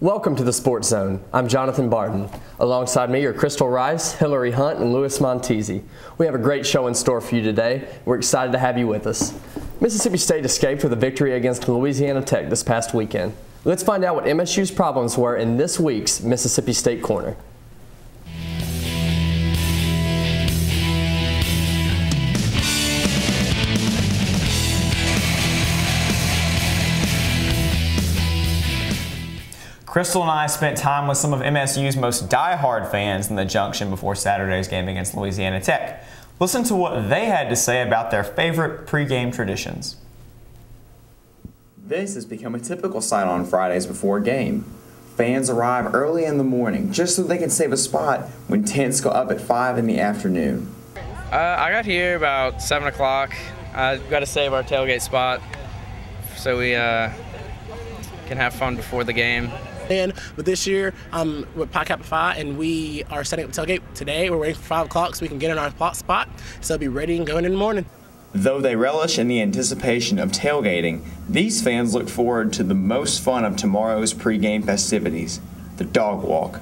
Welcome to the Sports Zone. I'm Jonathan Barton. Alongside me are Crystal Rice, Hillary Hunt, and Louis Montesi. We have a great show in store for you today. We're excited to have you with us. Mississippi State escaped with a victory against Louisiana Tech this past weekend. Let's find out what MSU's problems were in this week's Mississippi State Corner. Crystal and I spent time with some of MSU's most die-hard fans in the Junction before Saturday's game against Louisiana Tech. Listen to what they had to say about their favorite pregame traditions. This has become a typical sight on Fridays before a game. Fans arrive early in the morning just so they can save a spot when tents go up at 5 in the afternoon. I got here about 7 o'clock. I've got to save our tailgate spot so we can have fun before the game. But this year, with Pi Kappa Phi, and we are setting up the tailgate today. We're waiting for 5 o'clock so we can get in our spot, so be ready and going in the morning. Though they relish in the anticipation of tailgating, these fans look forward to the most fun of tomorrow's pregame festivities, the dog walk.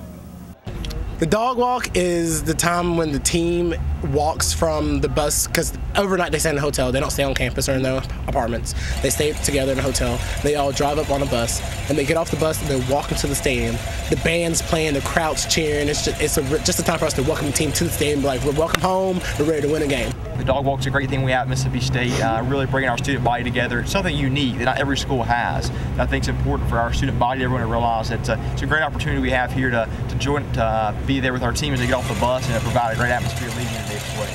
The dog walk is the time when the team walks from the bus, because overnight they stay in a hotel. They don't stay on campus or in their apartments. They stay together in a hotel. They all drive up on a bus, and they get off the bus and they walk into the stadium. The band's playing, the crowd's cheering. It's just a time for us to welcome the team to the stadium. Like, we're welcome home, we're ready to win a game. The dog walk's a great thing we have at Mississippi State, really bringing our student body together. It's something unique that not every school has. I think it's important for our student body, everyone to realize that it's a great opportunity we have here to join, to be there with our team as they get off the bus and to provide a great atmosphere leading into the display.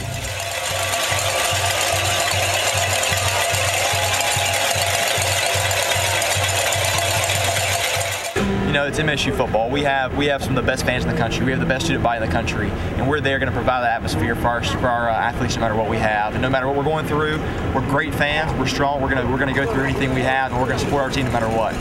You know, it's MSU football. We have some of the best fans in the country. We have the best student body in the country, and we're there going to provide that atmosphere for our athletes, no matter what we have, and no matter what we're going through. We're great fans. We're strong. We're gonna go through anything we have, and we're going to support our team no matter what.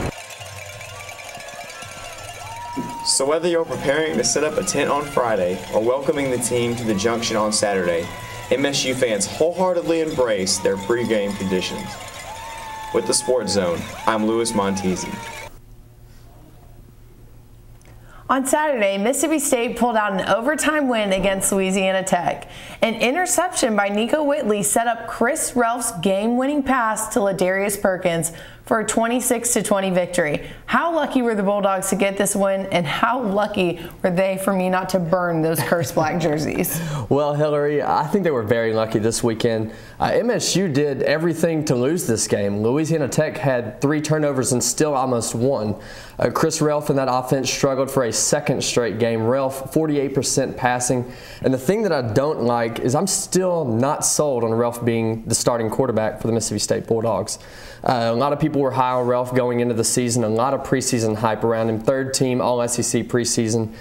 So whether you're preparing to set up a tent on Friday or welcoming the team to the Junction on Saturday, MSU fans wholeheartedly embrace their pregame traditions. With the Sports Zone, I'm Louis Montesi. On Saturday, Mississippi State pulled out an overtime win against Louisiana Tech. An interception by Nico Whitley set up Chris Relf's game-winning pass to Ladarius Perkins for a 26-20 victory. How lucky were the Bulldogs to get this win, and how lucky were they for me not to burn those cursed black jerseys? Well, Hillary, I think they were very lucky this weekend. MSU did everything to lose this game. Louisiana Tech had 3 turnovers and still almost won. Chris Relf and that offense struggled for a second straight game. Relf, 48% passing. And the thing that I don't like is I'm still not sold on Relf being the starting quarterback for the Mississippi State Bulldogs. A lot of people were high on Relf going into the season, a lot of preseason hype around him, 3rd team All-SEC preseason.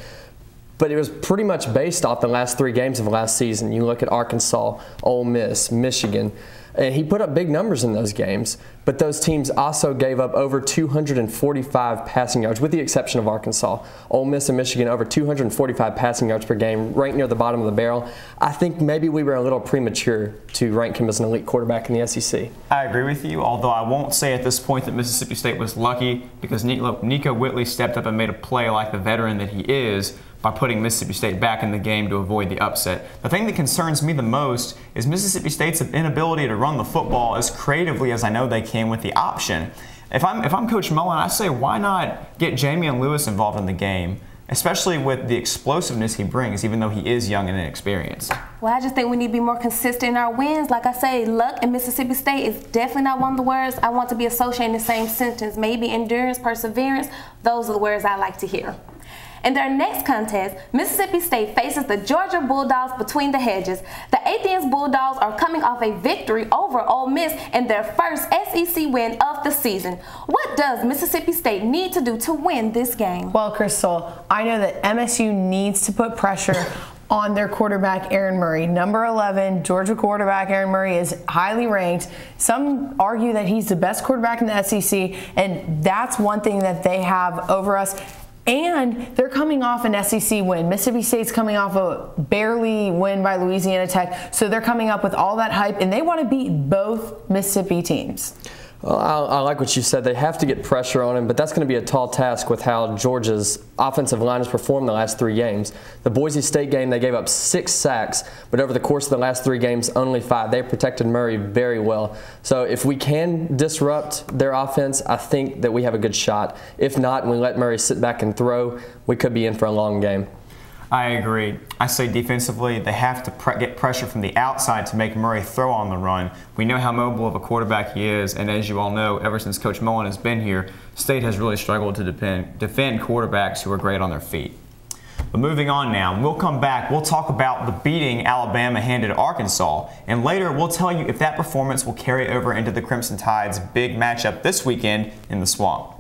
But it was pretty much based off the last 3 games of last season. You look at Arkansas, Ole Miss, Michigan, and he put up big numbers in those games. But those teams also gave up over 245 passing yards, with the exception of Arkansas. Ole Miss and Michigan over 245 passing yards per game, ranked near the bottom of the barrel. I think maybe we were a little premature to rank him as an elite quarterback in the SEC. I agree with you, although I won't say at this point that Mississippi State was lucky, because Nico Whitley stepped up and made a play like the veteran that he is by putting Mississippi State back in the game to avoid the upset. The thing that concerns me the most is Mississippi State's inability to run the football as creatively as I know they can with the option. If I'm Coach Mullen, I say why not get Jamion Lewis involved in the game, especially with the explosiveness he brings, even though he is young and inexperienced. Well, I just think we need to be more consistent in our wins. Like I say, luck in Mississippi State is definitely not one of the words I want to be associated in the same sentence. Maybe endurance, perseverance, those are the words I like to hear. In their next contest, Mississippi State faces the Georgia Bulldogs between the hedges. The Athens Bulldogs are coming off a victory over Ole Miss in their first SEC win of the season. What does Mississippi State need to do to win this game? Well, Crystal, I know that MSU needs to put pressure on their quarterback, Aaron Murray. Number 11, Georgia quarterback Aaron Murray is highly ranked. Some argue that he's the best quarterback in the SEC, and that's one thing that they have over us. And they're coming off an SEC win. Mississippi State's coming off a barely win by Louisiana Tech. So they're coming up with all that hype, and they want to beat both Mississippi teams. Well, I like what you said. They have to get pressure on him, but that's going to be a tall task with how Georgia's offensive line has performed the last 3 games. The Boise State game, they gave up 6 sacks, but over the course of the last 3 games, only 5. They protected Murray very well. So if we can disrupt their offense, I think that we have a good shot. If not, and we let Murray sit back and throw, we could be in for a long game. I agree. I say defensively, they have to get pressure from the outside to make Murray throw on the run. We know how mobile of a quarterback he is, and as you all know, ever since Coach Mullen has been here, State has really struggled to defend quarterbacks who are great on their feet. But moving on now, we'll come back. We'll talk about the beating Alabama handed Arkansas, and later we'll tell you if that performance will carry over into the Crimson Tide's big matchup this weekend in the Swamp.